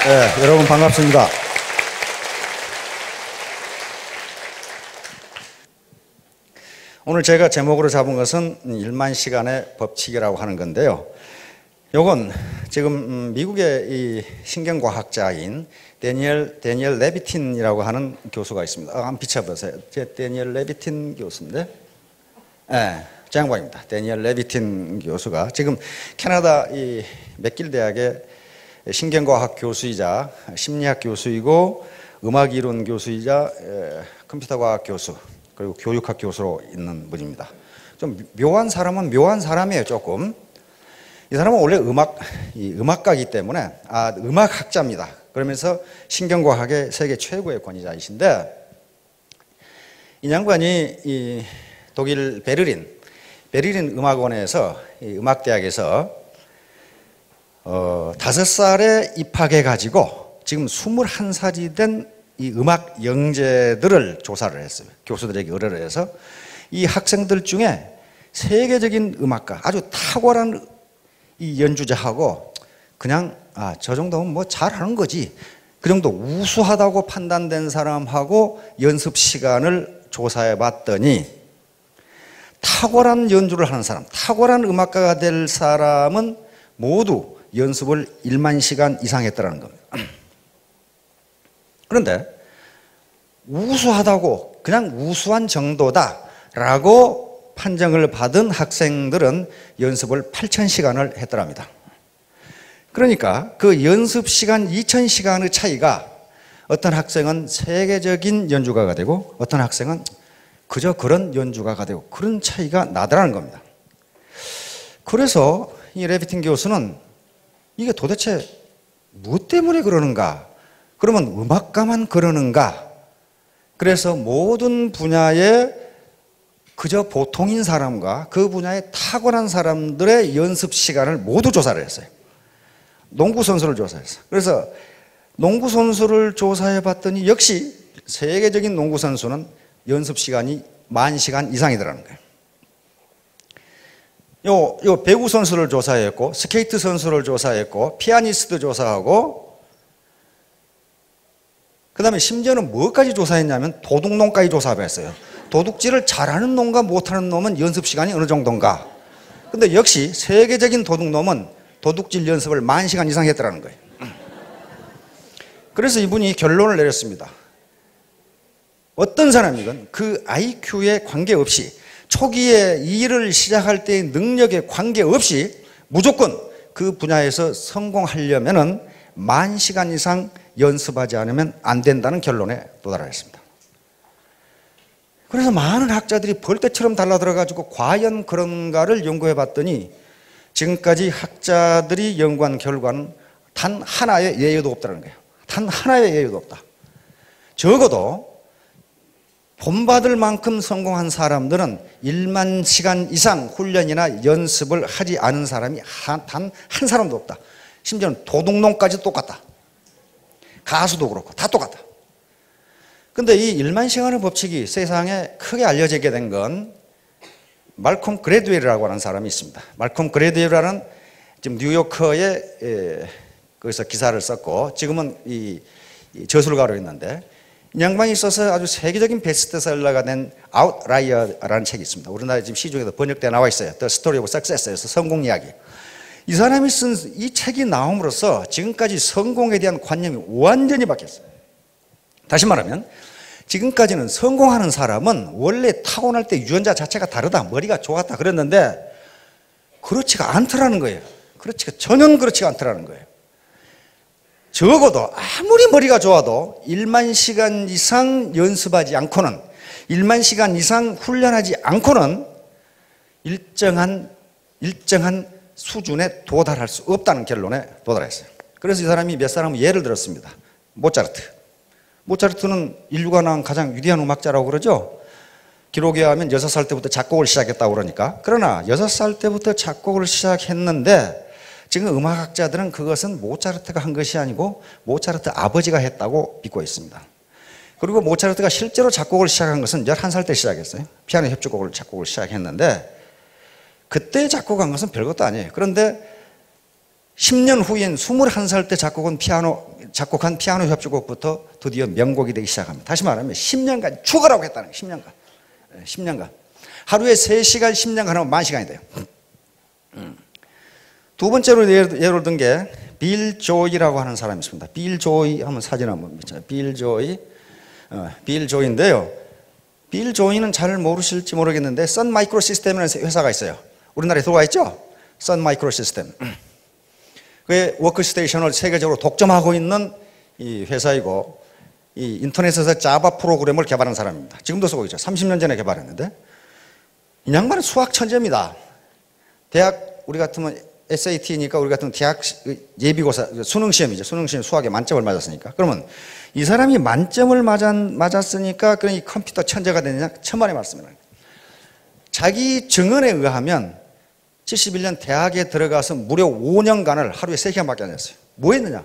네, 여러분 반갑습니다. 오늘 제가 제목으로 잡은 것은 1만 시간의 법칙이라고 하는 건데요. 요건 지금 미국의 이 신경과학자인 데니엘 레비틴이라고 하는 교수가 있습니다. 한번 비춰보세요. 데니엘 레비틴 교수인데, 네, 저 양반입니다. 데니엘 레비틴 교수가 지금 캐나다 이 맥길 대학의 신경과학 교수이자 심리학 교수이고 음악이론 교수이자 컴퓨터과학 교수 그리고 교육학 교수로 있는 분입니다. 좀 묘한 사람은 묘한 사람이에요. 조금. 이 사람은 원래 음악가이기 때문에 음악학자입니다. 그러면서 신경과학의 세계 최고의 권위자이신데, 이 양반이 이 독일 베를린 음악원에서 이 음악대학에서 5살에 입학해가지고 지금 21살이 된 이 음악 영재들을 조사를 했어요. 교수들에게 의뢰를 해서 이 학생들 중에 세계적인 음악가, 아주 탁월한 이 연주자하고 그냥 저 정도면 뭐 잘하는 거지, 그 정도 우수하다고 판단된 사람하고 연습 시간을 조사해 봤더니 탁월한 연주를 하는 사람, 탁월한 음악가가 될 사람은 모두 연습을 1만 시간 이상 했더라는 겁니다. 그런데 우수하다고, 그냥 우수한 정도다라고 판정을 받은 학생들은 연습을 8,000시간을 했더랍니다. 그러니까 그 연습 시간 2,000시간의 차이가 어떤 학생은 세계적인 연주가가 되고 어떤 학생은 그저 그런 연주가가 되고 그런 차이가 나더라는 겁니다. 그래서 이 레비틴 교수는 이게 도대체 무엇 때문에 그러는가? 그러면 음악가만 그러는가? 그래서 모든 분야에 그저 보통인 사람과 그 분야에 탁월한 사람들의 연습 시간을 모두 조사를 했어요. 농구 선수를 조사했어요. 그래서 농구 선수를 조사해 봤더니 역시 세계적인 농구 선수는 연습 시간이 10,000시간 이상이더라는 거예요. 요 배구 선수를 조사했고, 스케이트 선수를 조사했고, 피아니스트 조사하고, 그 다음에 심지어는 뭐까지 조사했냐면 도둑놈까지 조사했어요. 도둑질을 잘하는 놈과 못하는 놈은 연습 시간이 어느 정도인가. 근데 역시 세계적인 도둑놈은 도둑질 연습을 10,000시간 이상 했더라는 거예요. 그래서 이분이 결론을 내렸습니다. 어떤 사람이건 그 IQ에 관계없이, 초기에 일을 시작할 때의 능력에 관계없이 무조건 그 분야에서 성공하려면은 10,000시간 이상 연습하지 않으면 안 된다는 결론에 도달했습니다. 그래서 많은 학자들이 벌떼처럼 달라들어가지고 과연 그런가를 연구해 봤더니 지금까지 학자들이 연구한 결과는 단 하나의 예외도 없다는 거예요. 단 하나의 예외도 없다. 적어도 본받을 만큼 성공한 사람들은 1만 시간 이상 훈련이나 연습을 하지 않은 사람이 단 한 사람도 없다. 심지어는 도둑놈까지 똑같다. 가수도 그렇고 다 똑같다. 근데 이 1만 시간의 법칙이 세상에 크게 알려지게 된 건 말콤 그래드웰이라고 하는 사람이 있습니다. 말콤 그래드웰이라는 지금 뉴요커에 거기서 기사를 썼고 지금은 이 저술가로 있는데, 이 양반이 써서 아주 세계적인 베스트셀러가 된 아웃라이어라는 책이 있습니다. 우리나라 지금 시중에도 번역되어 나와 있어요. The Story of Success에서 성공 이야기. 이 사람이 쓴 이 책이 나옴으로써 지금까지 성공에 대한 관념이 완전히 바뀌었어요. 다시 말하면 지금까지는 성공하는 사람은 원래 타고날 때 유전자 자체가 다르다, 머리가 좋았다 그랬는데 그렇지가 않더라는 거예요. 전혀 그렇지가 않더라는 거예요. 적어도 아무리 머리가 좋아도 1만 시간 이상 연습하지 않고는, 1만 시간 이상 훈련하지 않고는 일정한 수준에 도달할 수 없다는 결론에 도달했어요. 그래서 이 사람이 몇 사람은 예를 들었습니다. 모차르트는 인류가 낳은 가장 위대한 음악자라고 그러죠. 기록에 하면 6살 때부터 작곡을 시작했다고 그러니까. 그러나 6살 때부터 작곡을 시작했는데 지금 음악학자들은 그것은 모차르트가 한 것이 아니고 모차르트 아버지가 했다고 믿고 있습니다. 그리고 모차르트가 실제로 작곡을 시작한 것은 11살 때 시작했어요. 피아노 협주곡을 작곡을 시작했는데 그때 작곡한 것은 별것도 아니에요. 그런데 10년 후인 21살 때 작곡한 피아노 작곡한 피아노 협주곡부터 드디어 명곡이 되기 시작합니다. 다시 말하면 10년간 죽으라고 했다는 거예요. 10년간. 10년간. 하루에 3시간 10년간 하면 10,000시간이 돼요. 두 번째로 예를 든 게 빌 조이라고 하는 사람이 있습니다. 빌 조이 하면 사진 한번 비춰요. 빌 조이. 빌 조이인데요. 빌 조이는 잘 모르실지 모르겠는데 선 마이크로 시스템이라는 회사가 있어요. 우리나라에 들어와 있죠? 선 마이크로 시스템. 그게 워크스테이션을 세계적으로 독점하고 있는 이 회사이고 이 인터넷에서 자바 프로그램을 개발한 사람입니다. 지금도 쓰고 있죠. 30년 전에 개발했는데 이 양반은 수학 천재입니다. 대학 우리 같으면 SAT니까 우리 같은 대학 예비고사 수능 시험이죠. 수능 시험 수학에 만점을 맞았으니까. 그러면 이 사람이 만점을 맞았으니까 그러니 컴퓨터 천재가 되느냐? 천만의 말씀이에요. 자기 증언에 의하면 71년 대학에 들어가서 무려 5년간을 하루에 3시간밖에 안 했어요. 뭐 했느냐?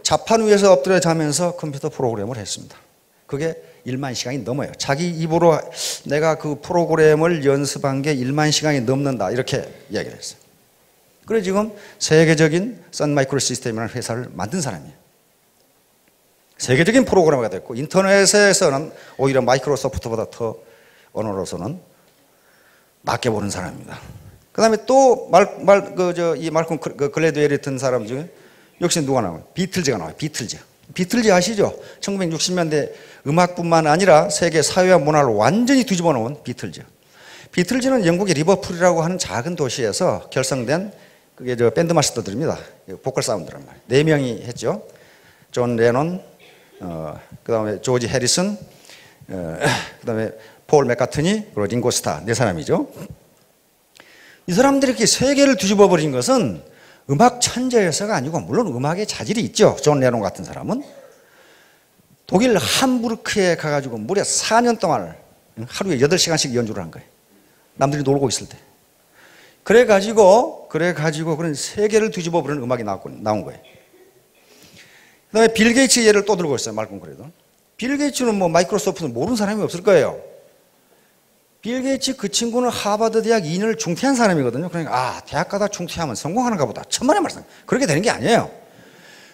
자판 위에서 엎드려 자면서 컴퓨터 프로그램을 했습니다. 그게 1만 시간이 넘어요. 자기 입으로 내가 그 프로그램을 연습한 게 1만 시간이 넘는다 이렇게 이야기를 했어요. 그래서 지금 세계적인 선 마이크로 시스템이라는 회사를 만든 사람이에요. 세계적인 프로그래머가 됐고 인터넷에서는 오히려 마이크로소프트보다 더 언어로서는 낮게 보는 사람입니다. 그 다음에 또 이 말콤 글래드웰이 든 사람 중에 역시 누가 나와요? 비틀즈가 나와요. 비틀즈 아시죠? 1960년대 음악뿐만 아니라 세계 사회와 문화를 완전히 뒤집어 놓은 비틀즈. 비틀즈는 영국의 리버풀이라고 하는 작은 도시에서 결성된 그게 밴드 마스터들입니다. 보컬 사운드란 말이에요. 4명이 했죠. 존 레논, 그 다음에 조지 해리슨, 그 다음에 폴 맥카트니, 그리고 링고 스타 4사람이죠. 이 사람들이 이렇게 세계를 뒤집어 버린 것은 음악 천재여서가 아니고 물론 음악에 자질이 있죠. 존 레논 같은 사람은 독일 함부르크에 가가지고 무려 4년 동안 하루에 8시간씩 연주를 한 거예요. 남들이 놀고 있을 때. 그래가지고 그런 세계를 뒤집어 버리는 음악이 나온 거예요. 그 다음에 빌 게이츠 예를 또 들고 있어요. 말콤 그래도. 빌 게이츠는 뭐 마이크로소프트는 모르는 사람이 없을 거예요. 빌 게이츠 그 친구는 하버드 대학 2년을 중퇴한 사람이거든요. 그러니까 대학 가다 중퇴하면 성공하는가 보다. 천만의 말씀. 그렇게 되는 게 아니에요.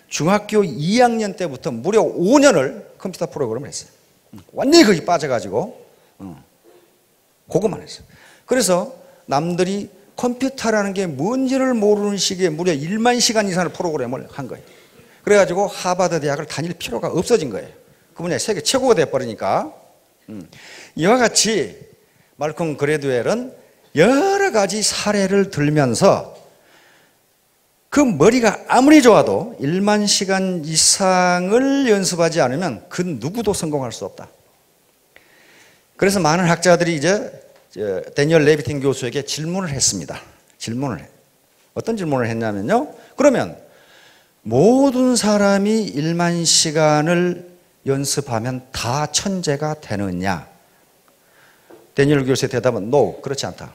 중학교 2학년 때부터 무려 5년을 컴퓨터 프로그램을 했어요. 완전히 거기 빠져가지고 그것만 했어요. 그래서 남들이 컴퓨터라는 게 뭔지를 모르는 시기에 무려 1만 시간 이상의 프로그램을 한 거예요. 그래가지고 하버드 대학을 다닐 필요가 없어진 거예요. 그 분야에 세계 최고가 돼버리니까. 이와 같이 말콤 그래드웰은 여러 가지 사례를 들면서 그 머리가 아무리 좋아도 1만 시간 이상을 연습하지 않으면 그 누구도 성공할 수 없다. 그래서 많은 학자들이 이제 데니얼 레비틴 교수에게 질문을 했습니다. 어떤 질문을 했냐면요. 그러면 모든 사람이 1만 시간을 연습하면 다 천재가 되느냐? 데니얼 교수의 대답은 no, 그렇지 않다.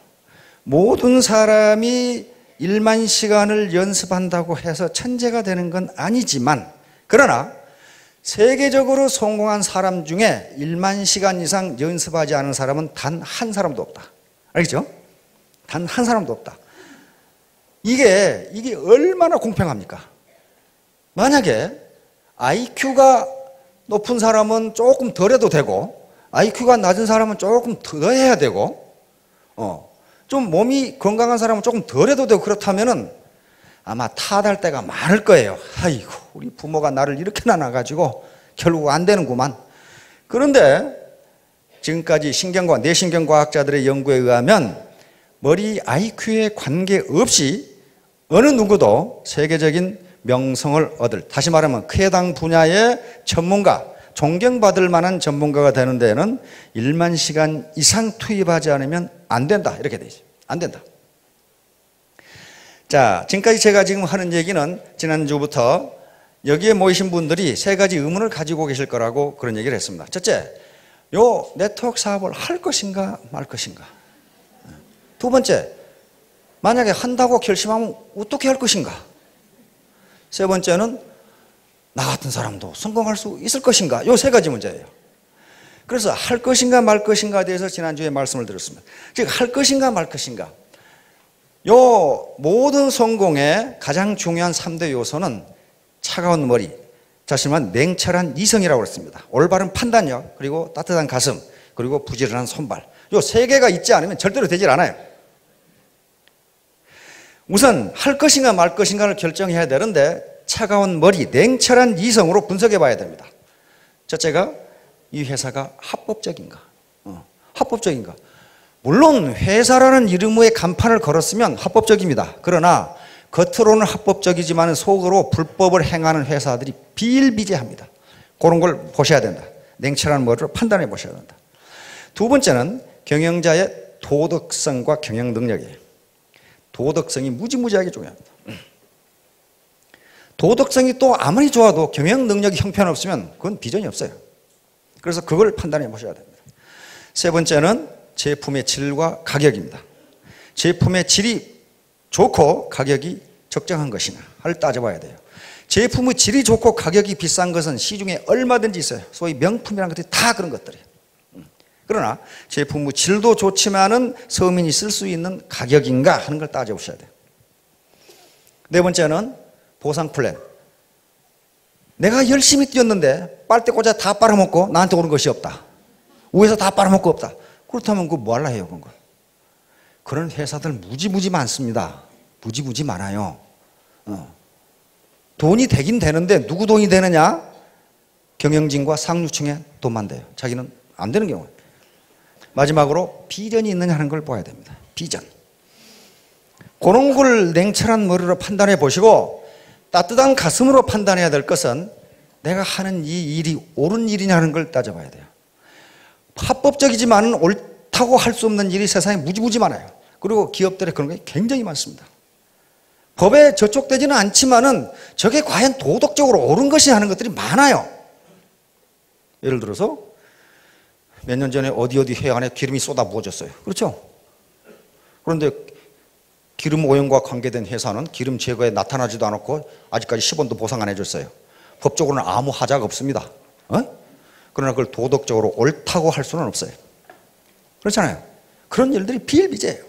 모든 사람이 1만 시간을 연습한다고 해서 천재가 되는 건 아니지만 그러나 세계적으로 성공한 사람 중에 1만 시간 이상 연습하지 않은 사람은 단 한 사람도 없다. 알겠죠? 단 한 사람도 없다. 이게 얼마나 공평합니까? 만약에 IQ가 높은 사람은 조금 덜 해도 되고 IQ가 낮은 사람은 조금 더 해야 되고 좀 몸이 건강한 사람은 조금 덜 해도 되고 그렇다면은 아마 탓할 때가 많을 거예요. 아이고 우리 부모가 나를 이렇게 낳아가지고 결국 안 되는구만. 그런데 지금까지 뇌신경과학자들의 연구에 의하면 머리 IQ에 관계없이 어느 누구도 세계적인 명성을 얻을, 다시 말하면 해당 분야의 전문가, 존경받을 만한 전문가가 되는 데는 1만 시간 이상 투입하지 않으면 안 된다. 이렇게 되죠. 안 된다. 자, 지금까지 제가 지금 하는 얘기는 지난주부터 여기에 모이신 분들이 3가지 의문을 가지고 계실 거라고 그런 얘기를 했습니다. 첫째, 요 네트워크 사업을 할 것인가 말 것인가. 두 번째, 만약에 한다고 결심하면 어떻게 할 것인가. 세 번째는 나 같은 사람도 성공할 수 있을 것인가. 요 3가지 문제예요. 그래서 할 것인가 말 것인가에 대해서 지난주에 말씀을 드렸습니다. 즉 할 것인가 말 것인가. 요 모든 성공의 가장 중요한 3대 요소는 차가운 머리. 다시 말하면 냉철한 이성이라고 그랬습니다. 올바른 판단력, 그리고 따뜻한 가슴, 그리고 부지런한 손발. 요 세 개가 있지 않으면 절대로 되질 않아요. 우선 할 것인가 말 것인가를 결정해야 되는데 차가운 머리, 냉철한 이성으로 분석해 봐야 됩니다. 첫째가 이 회사가 합법적인가? 합법적인가? 물론 회사라는 이름의 간판을 걸었으면 합법적입니다. 그러나 겉으로는 합법적이지만 속으로 불법을 행하는 회사들이 비일비재합니다. 그런 걸 보셔야 된다. 냉철한 머리로 판단해 보셔야 된다. 두 번째는 경영자의 도덕성과 경영 능력이에요. 도덕성이 무지무지하게 중요합니다. 도덕성이 또 아무리 좋아도 경영 능력이 형편없으면 그건 비전이 없어요. 그래서 그걸 판단해 보셔야 됩니다. 세 번째는 제품의 질과 가격입니다. 제품의 질이 좋고 가격이 적정한 것이냐를 따져봐야 돼요. 제품의 질이 좋고 가격이 비싼 것은 시중에 얼마든지 있어요. 소위 명품이라는 것들이 다 그런 것들이에요. 그러나 제품의 질도 좋지만은 서민이 쓸 수 있는 가격인가 하는 걸 따져보셔야 돼요. 네 번째는 보상 플랜. 내가 열심히 뛰었는데 빨대 꽂아 다 빨아먹고 나한테 오는 것이 없다. 위에서 다 빨아먹고 없다. 그렇다면 그거 뭐 할라 해요, 그런 거. 그런 회사들 무지무지 많습니다. 무지무지 많아요. 돈이 되긴 되는데 누구 돈이 되느냐? 경영진과 상류층에 돈만 돼요. 자기는 안 되는 경우예요. 마지막으로 비전이 있느냐 하는 걸 봐야 됩니다. 비전. 그런 걸 냉철한 머리로 판단해 보시고 따뜻한 가슴으로 판단해야 될 것은 내가 하는 이 일이 옳은 일이냐 하는 걸 따져봐야 돼요. 합법적이지만 옳다고 할 수 없는 일이 세상에 무지무지 많아요. 그리고 기업들의 그런 게 굉장히 많습니다. 법에 저촉되지는 않지만은 저게 과연 도덕적으로 옳은 것이 하는 것들이 많아요. 예를 들어서 몇 년 전에 어디 해안에 기름이 쏟아 부어졌어요. 그렇죠? 그런데 기름 오염과 관계된 회사는 기름 제거에 나타나지도 않았고 아직까지 10원도 보상 안 해줬어요. 법적으로는 아무 하자가 없습니다. 그러나 그걸 도덕적으로 옳다고 할 수는 없어요. 그렇잖아요. 그런 일들이 비일비재해요.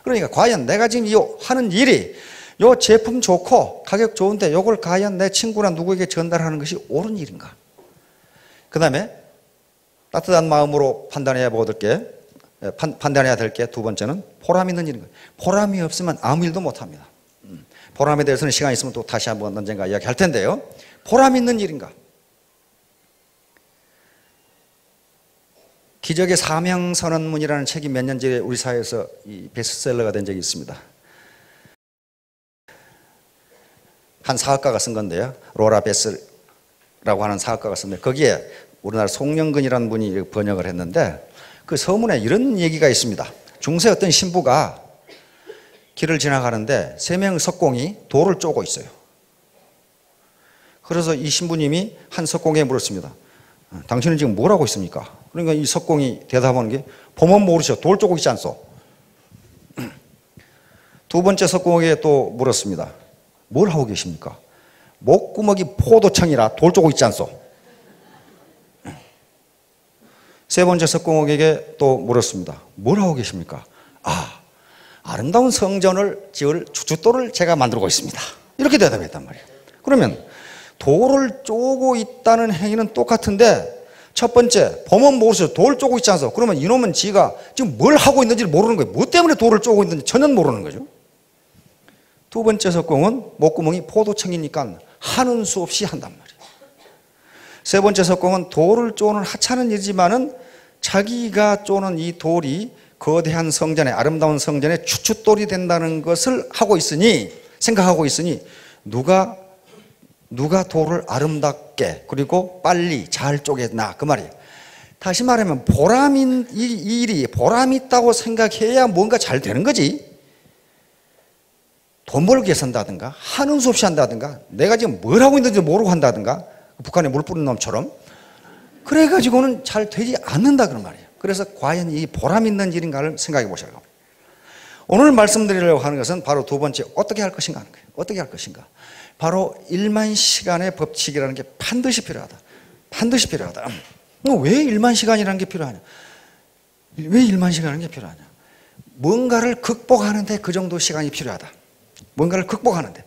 그러니까 과연 내가 지금 하는 일이 요 제품 좋고 가격 좋은데 요걸 과연 내 친구나 누구에게 전달하는 것이 옳은 일인가? 그 다음에 따뜻한 마음으로 판단해야 될 게 두 번째는 보람 있는 일인 거예요. 보람이 없으면 아무 일도 못합니다. 보람에 대해서는 시간이 있으면 또 다시 한번 언젠가 이야기할 텐데요. 보람 있는 일인가? 기적의 사명선언문이라는 책이 몇 년 전에 우리 사회에서 이 베스트셀러가 된 적이 있습니다. 한 사학가가 쓴 건데요. 로라 베스라고 하는 사학가가 쓴데 거기에 우리나라 송영근이라는 분이 번역을 했는데 그 서문에 이런 얘기가 있습니다. 중세 어떤 신부가 길을 지나가는데 세 명의 석공이 돌을 쪼고 있어요. 그래서 이 신부님이 한 석공에 물었습니다. 당신은 지금 뭘 하고 있습니까? 그러니까 이 석공이 대답하는 게 보면 모르셔. 돌 쪼고 있지 않소. 두 번째 석공에게 또 물었습니다. 뭘 하고 계십니까? 목구멍이 포도청이라 돌 쪼고 있지 않소. 세 번째 석공에게 또 물었습니다. 뭘 하고 계십니까? 아름다운 성전을 지을 주춧돌을 제가 만들고 있습니다. 이렇게 대답했단 말이에요. 그러면 돌을 쪼고 있다는 행위는 똑같은데 첫 번째, 보면 모르죠. 돌 쪼고 있지 않소. 그러면 이놈은 지가 지금 뭘 하고 있는지를 모르는 거예요. 뭐 때문에 돌을 쪼고 있는지 전혀 모르는 거죠. 두 번째 석공은 목구멍이 포도청이니까 하는 수 없이 한단 말이에요. 세 번째 석공은 돌을 쪼는 하찮은 일이지만은 자기가 쪼는 이 돌이 거대한 성전에, 아름다운 성전에 주춧돌이 된다는 것을 생각하고 있으니 누가 돌을 아름답게 그리고 빨리 잘 쪼겠나 그 말이에요. 다시 말하면 이 일이 보람 있다고 생각해야 뭔가 잘 되는 거지. 돈 벌기 위해서 한다든가 하는 수 없이 한다든가 내가 지금 뭘 하고 있는지 모르고 한다든가 북한에 물 뿌리는 놈처럼 그래가지고는 잘 되지 않는다 그런 말이에요. 그래서 과연 이 보람 있는 일인가를 생각해 보셔야 합니다. 오늘 말씀드리려고 하는 것은 바로 두 번째 어떻게 할 것인가 하는 거예요. 어떻게 할 것인가. 바로 1만 시간의 법칙이라는 게 반드시 필요하다. 반드시 필요하다. 왜 1만 시간이라는 게 필요하냐? 왜 1만 시간이라는 게 필요하냐? 뭔가를 극복하는데 그 정도 시간이 필요하다. 뭔가를 극복하는데.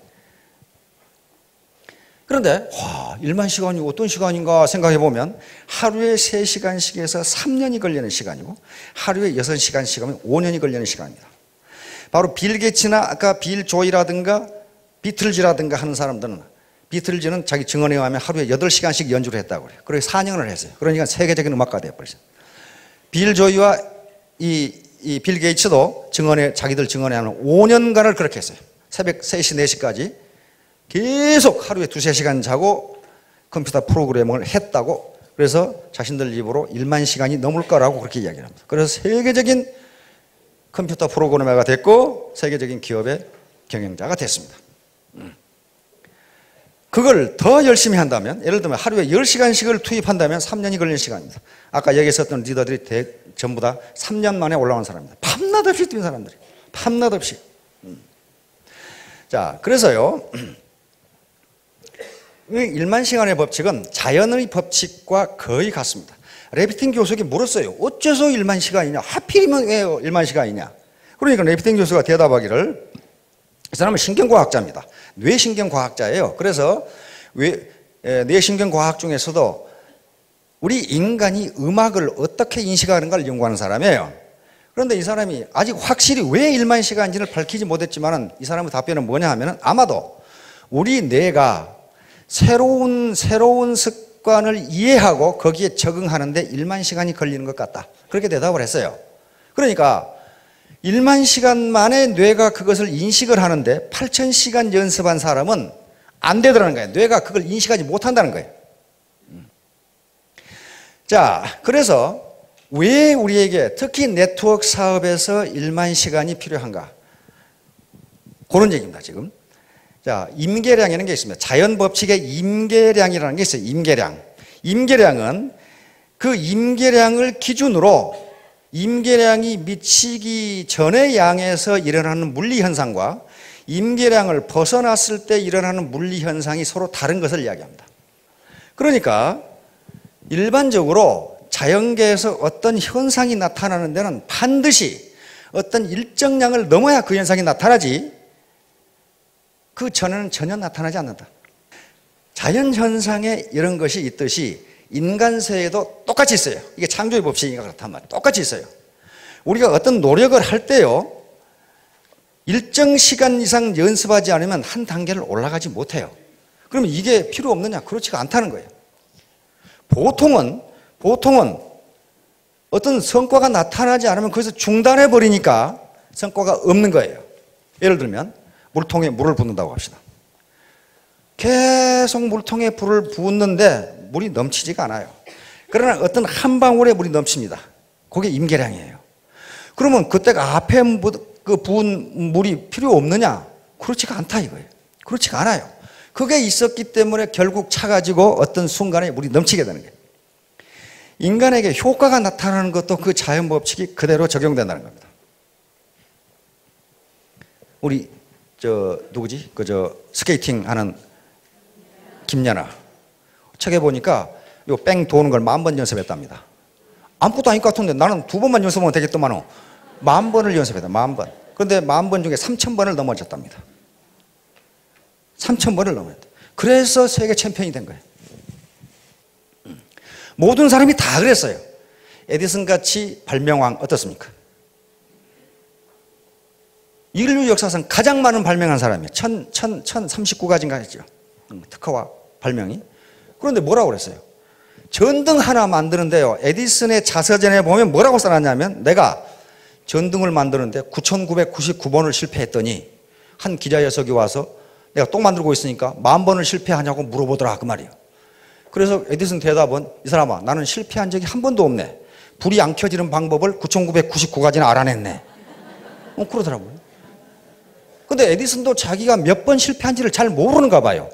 그런데 1만 시간이 어떤 시간인가 생각해 보면 하루에 3시간씩에서 3년이 걸리는 시간이고 하루에 6시간씩 하면 5년이 걸리는 시간입니다. 바로 빌 게이츠나 아까 빌 조이라든가 비틀즈라든가 하는 사람들은, 비틀즈는 자기 증언에 의하면 하루에 8시간씩 연주를 했다고 그래요. 그래서 4년을 했어요. 그러니까 세계적인 음악가 되어버렸어요. 빌 조이와 이 빌 게이츠도 자기들 증언에 하면 5년간을 그렇게 했어요. 새벽 3시, 4시까지 계속 하루에 2-3시간 자고 컴퓨터 프로그래밍을 했다고, 그래서 자신들 입으로 1만 시간이 넘을 거라고 그렇게 이야기를 합니다. 그래서 세계적인 컴퓨터 프로그래머가 됐고 세계적인 기업의 경영자가 됐습니다. 그걸 더 열심히 한다면, 예를 들면 하루에 10시간씩을 투입한다면 3년이 걸리는 시간입니다. 아까 여기 있었던 리더들이 전부 다 3년 만에 올라온 사람입니다. 밤낮 없이 뛴 사람들이. 밤낮 없이. 자, 그래서요, 1만 시간의 법칙은 자연의 법칙과 거의 같습니다. 레비틴 교수에게 물었어요. 어째서 1만 시간이냐? 하필이면 왜 1만 시간이냐? 그러니까 레비틴 교수가 대답하기를, 이 사람은 신경과학자입니다. 뇌신경과학자예요. 그래서 뇌신경과학 중에서도 우리 인간이 음악을 어떻게 인식하는가를 연구하는 사람이에요. 그런데 이 사람이 아직 확실히 왜 1만 시간인지를 밝히지 못했지만 이 사람의 답변은 뭐냐 하면, 아마도 우리 뇌가 새로운 습관을 이해하고 거기에 적응하는데 1만 시간이 걸리는 것 같다. 그렇게 대답을 했어요. 그러니까 1만 시간 만에 뇌가 그것을 인식을 하는데 8,000시간 연습한 사람은 안 되더라는 거예요. 뇌가 그걸 인식하지 못한다는 거예요. 자, 그래서 왜 우리에게 특히 네트워크 사업에서 1만 시간이 필요한가? 그런 얘기입니다, 지금. 자, 임계량이라는 게 있습니다. 자연 법칙의 임계량이라는 게 있어요. 임계량. 임계량은 그 임계량을 기준으로 임계량이 미치기 전의 양에서 일어나는 물리 현상과 임계량을 벗어났을 때 일어나는 물리 현상이 서로 다른 것을 이야기합니다. 그러니까 일반적으로 자연계에서 어떤 현상이 나타나는 데는 반드시 어떤 일정량을 넘어야 그 현상이 나타나지 그 전에는 전혀 나타나지 않는다. 자연현상에 이런 것이 있듯이 인간세에도 똑같이 있어요. 이게 창조의 법칙이니까 그렇단 말이에요. 똑같이 있어요. 우리가 어떤 노력을 할 때요, 일정 시간 이상 연습하지 않으면 한 단계를 올라가지 못해요. 그러면 이게 필요 없느냐? 그렇지가 않다는 거예요. 보통은 어떤 성과가 나타나지 않으면 거기서 중단해 버리니까 성과가 없는 거예요. 예를 들면 물통에 물을 붓는다고 합시다. 계속 물통에 불을 붓는데 물이 넘치지가 않아요. 그러나 어떤 한 방울에 물이 넘칩니다. 그게 임계량이에요. 그러면 그때가 앞에 그 부은 물이 필요 없느냐? 그렇지가 않다 이거예요. 그렇지가 않아요. 그게 있었기 때문에 결국 차가지고 어떤 순간에 물이 넘치게 되는 거예요. 인간에게 효과가 나타나는 것도 그 자연 법칙이 그대로 적용된다는 겁니다. 우리 누구지? 스케이팅 하는 김연아. 책에 보니까 요 뺑 도는 걸 10,000번 연습했답니다. 아무것도 아닐 것 같은데 나는 2번만 연습하면 되겠더만은 10,000번을 연습했다. 10,000번. 그런데 10,000번 중에 3,000번을 넘어졌답니다. 3,000번을 넘어졌다. 그래서 세계 챔피언이 된 거예요. 모든 사람이 다 그랬어요. 에디슨 같이 발명왕 어떻습니까? 인류 역사상 가장 많은 발명한 사람이에요. 1039가지인가 했죠. 특허와 발명이. 그런데 뭐라고 그랬어요? 전등 하나 만드는데요, 에디슨의 자서전에 보면 뭐라고 써놨냐면, 내가 전등을 만드는데 9,999번을 실패했더니 한 기자 녀석이 와서 내가 똥 만들고 있으니까 10,000번을 실패하냐고 물어보더라 그 말이에요. 그래서 에디슨 대답은, 이 사람아, 나는 실패한 적이 한 번도 없네. 불이 안 켜지는 방법을 9,999가지나 알아냈네. 그러더라고요. 근데 에디슨도 자기가 몇 번 실패한지를 잘 모르는가 봐요.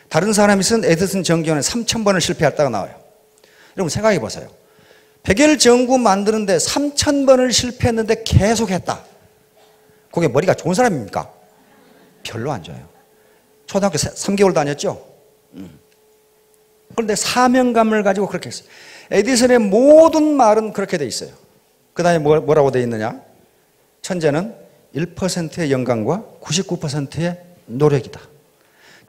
다른 사람이 쓴 에디슨 전기에는 3,000번을 실패했다가 나와요. 여러분 생각해 보세요. 백열 전구 만드는데 3,000번을 실패했는데 계속 했다. 그게 머리가 좋은 사람입니까? 별로 안 좋아요. 초등학교 3개월 다녔죠? 그런데 사명감을 가지고 그렇게 했어요. 에디슨의 모든 말은 그렇게 돼 있어요. 그 다음에 뭐라고 돼 있느냐? 천재는 1%의 영감과 99%의 노력이다.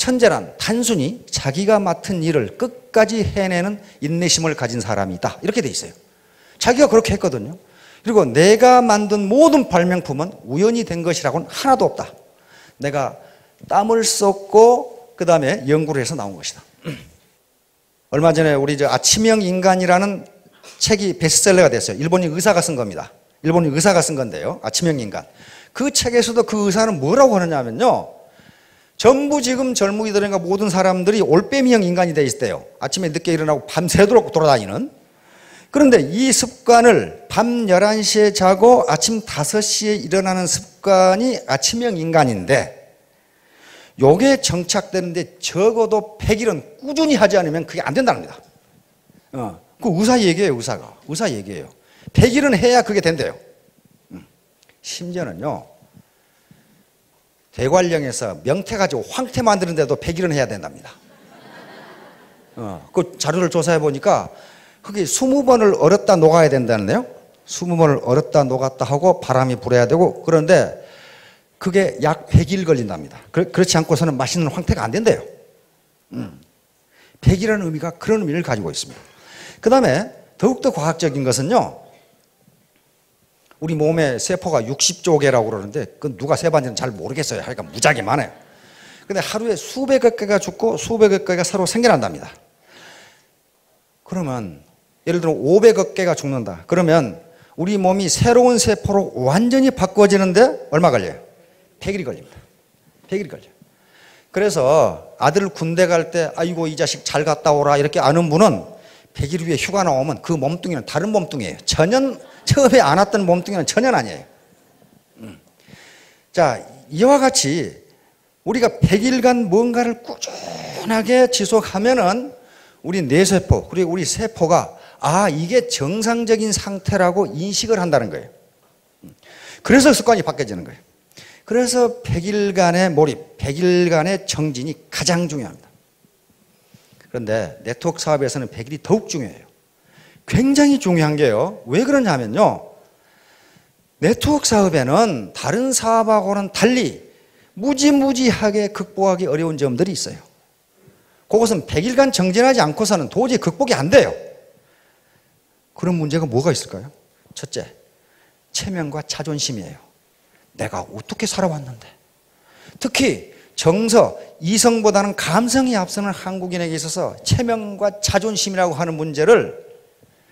천재란 단순히 자기가 맡은 일을 끝까지 해내는 인내심을 가진 사람이다. 이렇게 돼 있어요. 자기가 그렇게 했거든요. 그리고 내가 만든 모든 발명품은 우연히 된 것이라고는 하나도 없다. 내가 땀을 쏟고 그 다음에 연구를 해서 나온 것이다. 얼마 전에 우리 아침형 인간이라는 책이 베스트셀러가 됐어요. 일본인 의사가 쓴 겁니다. 일본인 의사가 쓴 건데요. 아침형 인간. 그 책에서도 그 의사는 뭐라고 하느냐면요. 전부 지금 젊은이들인가 모든 사람들이 올빼미형 인간이 돼 있대요. 아침에 늦게 일어나고 밤새도록 돌아다니는. 그런데 이 습관을 밤 11시에 자고 아침 5시에 일어나는 습관이 아침형 인간인데 요게 정착되는데 적어도 100일은 꾸준히 하지 않으면 그게 안 된다는 겁니다. 그 의사 얘기예요, 의사가. 의사 얘기예요. 100일은 해야 그게 된대요. 심지어는요, 대관령에서 명태 가지고 황태 만드는데도 100일은 해야 된답니다. 그 자료를 조사해 보니까 그게 20번을 얼었다 녹아야 된다는데요. 20번을 얼었다 녹았다 하고 바람이 불어야 되고 그런데 그게 약 100일 걸린답니다. 그렇지 않고서는 맛있는 황태가 안 된대요. 100이라는 의미가 그런 의미를 가지고 있습니다. 그 다음에 더욱더 과학적인 것은요. 우리 몸의 세포가 60조 개라고 그러는데 그건 누가 세봤는지는 잘 모르겠어요. 하여가 무지하게 많아요. 근데 하루에 수백억 개가 죽고 수백억 개가 새로 생겨난답니다. 그러면 예를 들어 500억 개가 죽는다. 그러면 우리 몸이 새로운 세포로 완전히 바꿔지는데 얼마 걸려요? 100일이 걸립니다. 100일이 걸려요. 그래서 아들 군대 갈 때 아이고 이 자식 잘 갔다 오라 이렇게 아는 분은 100일 후에 휴가 나오면 그 몸뚱이는 다른 몸뚱이에요. 전혀 처음에 안 왔던 몸뚱이는 전혀 아니에요. 자, 이와 같이 우리가 100일간 뭔가를 꾸준하게 지속하면은 우리 뇌세포 그리고 우리 세포가 아 이게 정상적인 상태라고 인식을 한다는 거예요. 그래서 습관이 바뀌어지는 거예요. 그래서 100일간의 몰입, 100일간의 정진이 가장 중요합니다. 그런데 네트워크 사업에서는 100일이 더욱 중요해요. 굉장히 중요한 게요. 왜 그러냐면요. 네트워크 사업에는 다른 사업하고는 달리 무지무지하게 극복하기 어려운 점들이 있어요. 그것은 100일간 정진하지 않고서는 도저히 극복이 안 돼요. 그런 문제가 뭐가 있을까요? 첫째, 체면과 자존심이에요. 내가 어떻게 살아왔는데. 특히 정서, 이성보다는 감성이 앞서는 한국인에게 있어서 체면과 자존심이라고 하는 문제를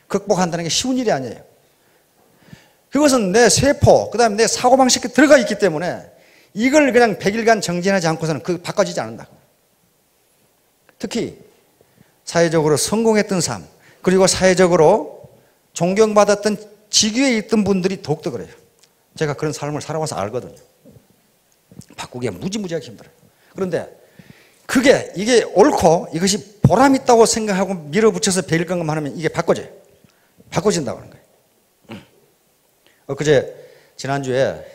극복한다는 게 쉬운 일이 아니에요. 그것은 내 세포, 그 다음에 내 사고방식에 들어가 있기 때문에 이걸 그냥 100일간 정진하지 않고서는 그 바꿔지지 않는다. 특히 사회적으로 성공했던 삶, 그리고 사회적으로 존경받았던 직위에 있던 분들이 더욱더 그래요. 제가 그런 삶을 살아와서 알거든요. 바꾸기가 무지무지하게 힘들어요. 그런데 이게 옳고 이것이 보람 있다고 생각하고 밀어붙여서 100일간만 하면 이게 바꿔져요. 바꿔진다고 하는 거예요. 엊그제 지난주에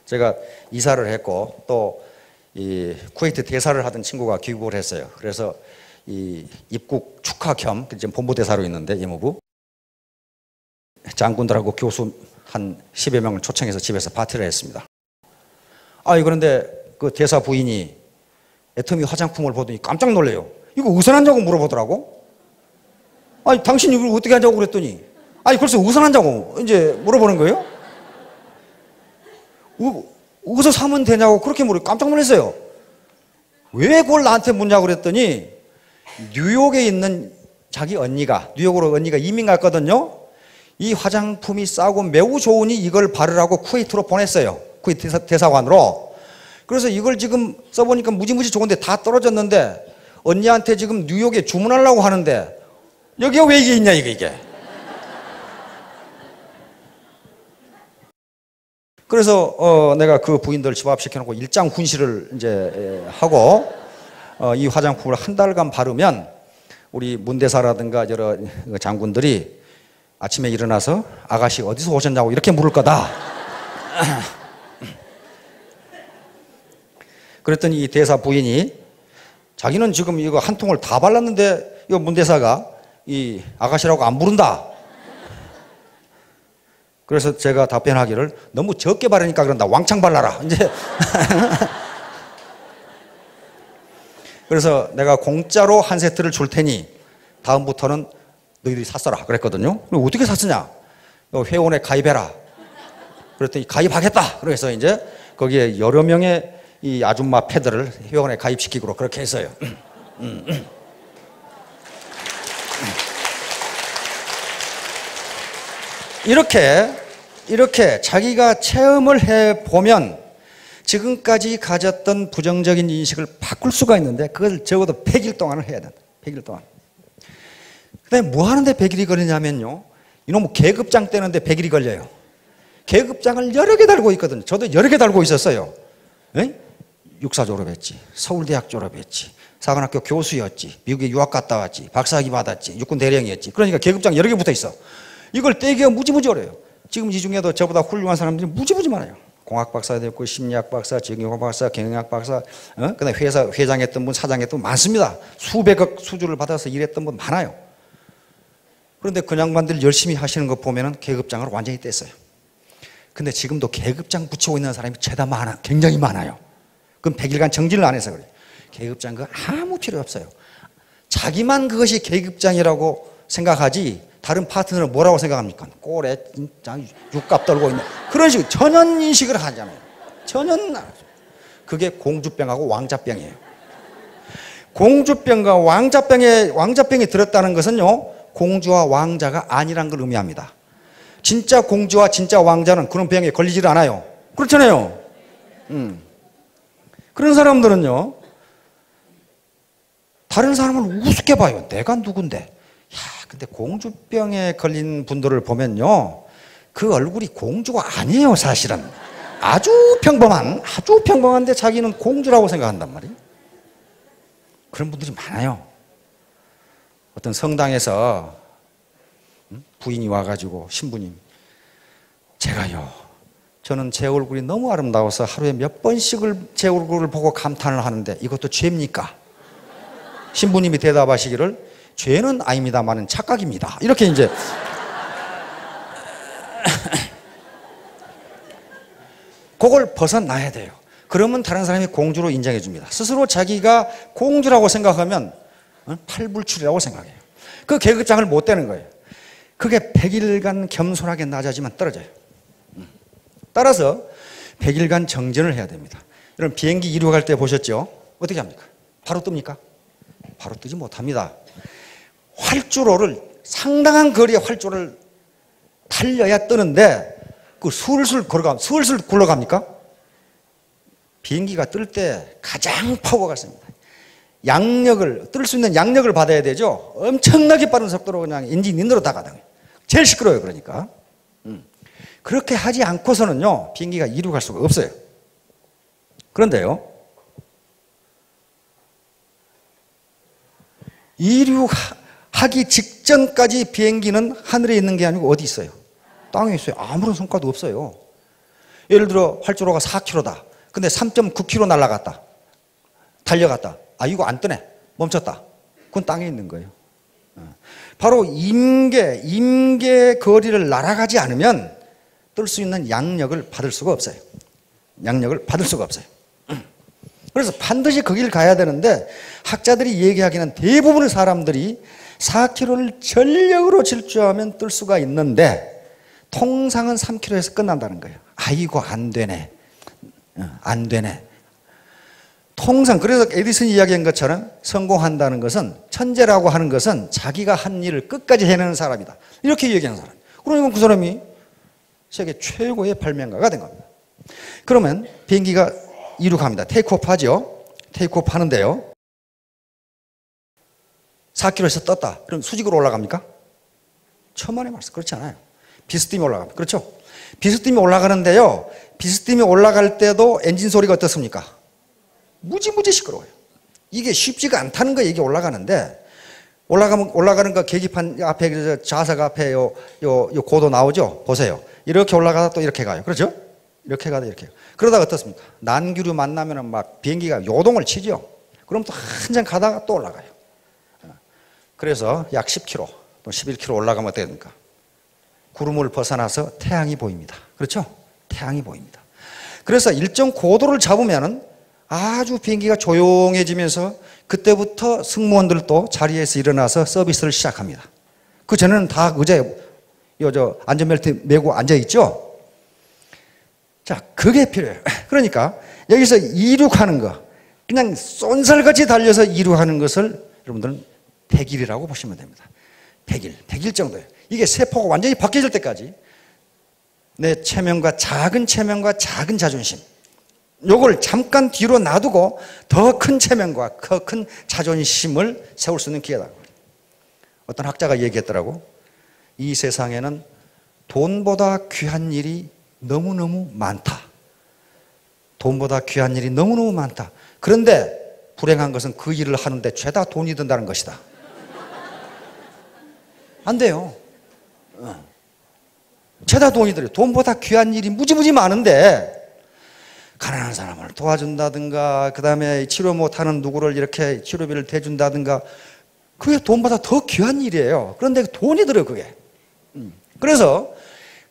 제가 이사를 했고 또 쿠웨이트 대사를 하던 친구가 귀국을 했어요. 그래서 입국 축하 겸 지금 본부대사로 있는데 이모부 장군들하고 교수 한 10여 명을 초청해서 집에서 파티를 했습니다. 그런데 그 대사 부인이 애터미 화장품을 보더니 깜짝 놀래요. 이거 어디서 났냐고 물어보더라고. 당신 이걸 어떻게 하냐고 그랬더니 글쎄 어디서 났냐고 이제 물어보는 거예요. 어디서 사면 되냐고 그렇게 물어 깜짝 놀랐어요. 왜 그걸 나한테 묻냐고 그랬더니 뉴욕에 있는 자기 언니가 뉴욕으로 언니가 이민 갔거든요. 이 화장품이 싸고 매우 좋으니 이걸 바르라고 쿠웨이트로 보냈어요. 쿠웨이트 대사관으로. 그래서 이걸 지금 써보니까 무지무지 좋은데 다 떨어졌는데 언니한테 지금 뉴욕에 주문하려고 하는데 여기가 왜 이게 있냐 이게. 그래서 내가 그 부인들 집합시켜놓고 일장 훈시를 이제 하고 이 화장품을 한 달간 바르면 우리 문대사라든가 여러 장군들이 아침에 일어나서 아가씨 어디서 오셨냐고 이렇게 물을 거다. 그랬더니 이 대사 부인이 자기는 지금 이거 한 통을 다 발랐는데 이 문대사가 이 아가씨라고 안 부른다. 그래서 제가 답변하기를 너무 적게 바르니까 그런다. 왕창 발라라. 이제 그래서 내가 공짜로 한 세트를 줄 테니 다음부터는 너희들이 샀어라 그랬거든요. 어떻게 샀으냐? 회원에 가입해라. 그랬더니 가입하겠다. 그래서 이제 거기에 여러 명의 이 아줌마 패들을 회원에 가입시키고 그렇게 했어요. 이렇게 자기가 체험을 해보면 지금까지 가졌던 부정적인 인식을 바꿀 수가 있는데 그걸 적어도 100일 동안을 해야 된다. 100일 동안. 그다음에 뭐 하는데 100일이 걸리냐면요. 이놈 계급장 떼는데 100일이 걸려요. 계급장을 여러 개 달고 있거든요. 저도 여러 개 달고 있었어요. 에? 육사 졸업했지. 서울대학 졸업했지. 사관학교 교수였지. 미국에 유학 갔다 왔지. 박사학위 받았지. 육군 대령이었지. 그러니까 계급장 여러 개 붙어 있어. 이걸 떼기가 무지무지 어려워요. 지금 이 중에도 저보다 훌륭한 사람들이 무지무지 많아요. 공학 박사도 있고 심리학 박사, 지역영어 박사, 경영학 박사, 그다음에 회사 회장했던 분, 사장했던 분 많습니다. 수백억 수주를 받아서 일했던 분 많아요. 그런데 그 양반들 열심히 하시는 거 보면은 계급장을 완전히 뗐어요. 근데 지금도 계급장 붙이고 있는 사람이 죄다 많아, 굉장히 많아요. 그럼 100일간 정진을 안 해서 그래요. 계급장 그거 아무 필요 없어요. 자기만 그것이 계급장이라고 생각하지 다른 파트너는 뭐라고 생각합니까? 꼴에 진짜 육갑 떨고 있는 그런 식으로 전혀 인식을 하잖아요. 전혀 안 하죠. 그게 공주병하고 왕자병이에요. 공주병과 왕자병이 들었다는 것은요, 공주와 왕자가 아니란 걸 의미합니다. 진짜 공주와 진짜 왕자는 그런 병에 걸리질 않아요. 그렇잖아요. 그런 사람들은요, 다른 사람을 우습게 봐요. 내가 누군데? 야, 근데 공주병에 걸린 분들을 보면요, 그 얼굴이 공주가 아니에요, 사실은. 아주 평범한데 자기는 공주라고 생각한단 말이에요. 그런 분들이 많아요. 어떤 성당에서 부인이 와가지고 신부님, 제가요, 저는 제 얼굴이 너무 아름다워서 하루에 몇 번씩을 제 얼굴을 보고 감탄을 하는데 이것도 죄입니까? 신부님이 대답하시기를 죄는 아닙니다만은 착각입니다. 이렇게 이제 그걸 벗어나야 돼요. 그러면 다른 사람이 공주로 인정해 줍니다. 스스로 자기가 공주라고 생각하면 팔불출이라고 생각해요. 그 계급장을 못 떼는 거예요. 그게 100일간 겸손하게 낮아지면 떨어져요. 따라서 100일간 정진을 해야 됩니다. 여러분 비행기 이륙할 때 보셨죠? 어떻게 합니까? 바로 뜹니까? 바로 뜨지 못합니다. 활주로를 상당한 거리의 활주로를 달려야 뜨는데 그 슬슬 굴러갑니까? 비행기가 뜰 때 가장 파워가 셉니다. 뜰 수 있는 양력을 받아야 되죠. 엄청나게 빠른 속도로 그냥 엔진 인으로 다가다녀요. 제일 시끄러워요, 그러니까. 그렇게 하지 않고서는요, 비행기가 이륙할 수가 없어요. 그런데요, 이륙하기 직전까지 비행기는 하늘에 있는 게 아니고 어디 있어요? 땅에 있어요. 아무런 성과도 없어요. 예를 들어 활주로가 4km다. 근데 3.9km 날아갔다. 달려갔다. 아, 이거 안 뜨네. 멈췄다. 그건 땅에 있는 거예요. 바로 임계 거리를 날아가지 않으면 뜰 수 있는 양력을 받을 수가 없어요. 양력을 받을 수가 없어요. 그래서 반드시 거길 가야 되는데 학자들이 얘기하기는 대부분의 사람들이 4km를 전력으로 질주하면 뜰 수가 있는데 통상은 3km에서 끝난다는 거예요. 아이고 안 되네. 안 되네. 통상 그래서 에디슨이 이야기한 것처럼 성공한다는 것은 천재라고 하는 것은 자기가 한 일을 끝까지 해내는 사람이다. 이렇게 얘기하는 사람. 그러니까 그 사람이 세계 최고의 발명가가 된 겁니다. 그러면 비행기가 이륙합니다. 테이크오프 하죠. 테이크오프 하는데요. 4km에서 떴다. 그럼 수직으로 올라갑니까? 천만의 말씀. 그렇지 않아요. 비스듬히 올라갑니다. 그렇죠? 비스듬히 올라가는데요. 비스듬히 올라갈 때도 엔진 소리가 어떻습니까? 무지무지 시끄러워요. 이게 쉽지가 않다는 거예요. 이게 올라가는데 올라가는 거 계기판 앞에 좌석 앞에 요 고도 나오죠? 보세요. 이렇게 올라가다 또 이렇게 가요. 그렇죠? 이렇게 가다 이렇게. 그러다가 어떻습니까? 난기류 만나면은 막 비행기가 요동을 치죠. 그럼 또 한참 가다가 또 올라가요. 그래서 약 10km 또 11km 올라가면 어떻게 됩니까? 구름을 벗어나서 태양이 보입니다. 그렇죠? 태양이 보입니다. 그래서 일정 고도를 잡으면은 아주 비행기가 조용해지면서 그때부터 승무원들도 자리에서 일어나서 서비스를 시작합니다. 그 전에는 다 의자에 안전벨트 메고 앉아있죠? 자, 그게 필요해요. 그러니까 여기서 이륙하는 거, 그냥 쏜살같이 달려서 이륙하는 것을 여러분들은 100일이라고 보시면 됩니다. 100일 정도예요. 이게 세포가 완전히 바뀌어질 때까지 내 체면과 작은 자존심, 요걸 잠깐 뒤로 놔두고 더 큰 체면과 더 큰 자존심을 세울 수 있는 기회다. 어떤 학자가 얘기했더라고. 이 세상에는 돈보다 귀한 일이 너무너무 많다. 돈보다 귀한 일이 너무너무 많다. 그런데 불행한 것은 그 일을 하는데 죄다 돈이 든다는 것이다. 안 돼요. 죄다 돈이 들어요. 돈보다 귀한 일이 무지무지 많은데 가난한 사람을 도와준다든가, 그 다음에 치료 못하는 누구를 이렇게 치료비를 대준다든가, 그게 돈보다 더 귀한 일이에요. 그런데 돈이 들어요, 그게. 그래서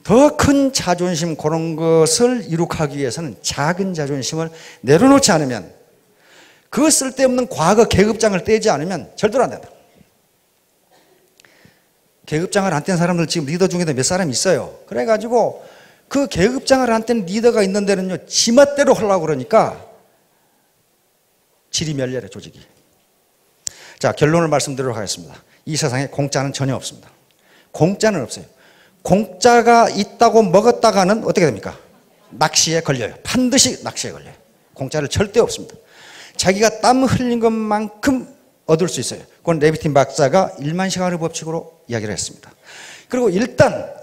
더 큰 자존심, 그런 것을 이룩하기 위해서는 작은 자존심을 내려놓지 않으면, 그 쓸데없는 과거 계급장을 떼지 않으면 절대로 안 된다. 계급장을 안 뗀 사람들 지금 리더 중에도 몇 사람 있어요. 그래가지고 그 계급장을 안 뗀 리더가 있는 데는요, 지멋대로 하려고 그러니까 질이 멸렬해, 조직이. 자, 결론을 말씀드리도록 하겠습니다. 이 세상에 공짜는 전혀 없습니다. 공짜는 없어요. 공짜가 있다고 먹었다가는 어떻게 됩니까? 낚시에 걸려요. 반드시 낚시에 걸려요. 공짜를 절대 없습니다. 자기가 땀 흘린 것만큼 얻을 수 있어요. 그건 레비틴 박사가 1만 시간의 법칙으로 이야기를 했습니다. 그리고 일단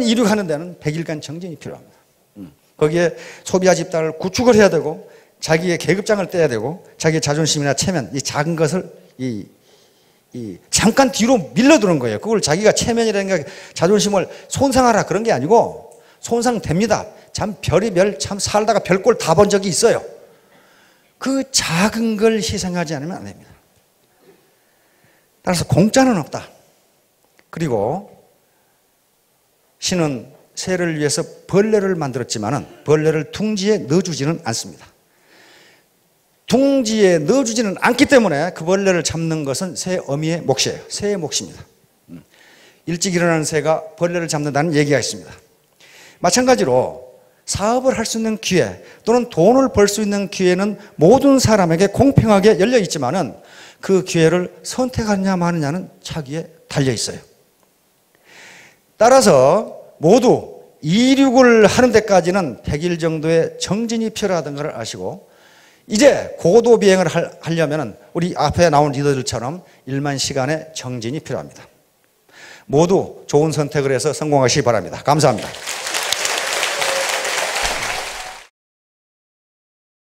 이륙하는 데는 100일간 정진이 필요합니다. 거기에 소비자 집단을 구축을 해야 되고, 자기의 계급장을 떼야 되고, 자기의 자존심이나 체면, 이 작은 것을 잠깐 뒤로 밀려두는 거예요. 그걸 자기가 체면이라든가 자존심을 손상하라 그런 게 아니고, 손상됩니다. 참 별의별 참 살다가 별꼴 다 본 적이 있어요. 그 작은 걸 희생하지 않으면 안 됩니다. 따라서 공짜는 없다. 그리고 신은 새를 위해서 벌레를 만들었지만은 벌레를 둥지에 넣어주지는 않습니다. 둥지에 넣어주지는 않기 때문에 그 벌레를 잡는 것은 새 어미의 몫이에요. 새의 몫입니다. 일찍 일어나는 새가 벌레를 잡는다는 얘기가 있습니다. 마찬가지로 사업을 할 수 있는 기회, 또는 돈을 벌 수 있는 기회는 모든 사람에게 공평하게 열려 있지만은 그 기회를 선택하느냐 마느냐는 자기에 달려 있어요. 따라서 모두 이륙을 하는 데까지는 100일 정도의 정진이 필요하다는 것을 아시고, 이제 고도 비행을 하려면 우리 앞에 나온 리더들처럼 1만 시간의 정진이 필요합니다. 모두 좋은 선택을 해서 성공하시기 바랍니다. 감사합니다.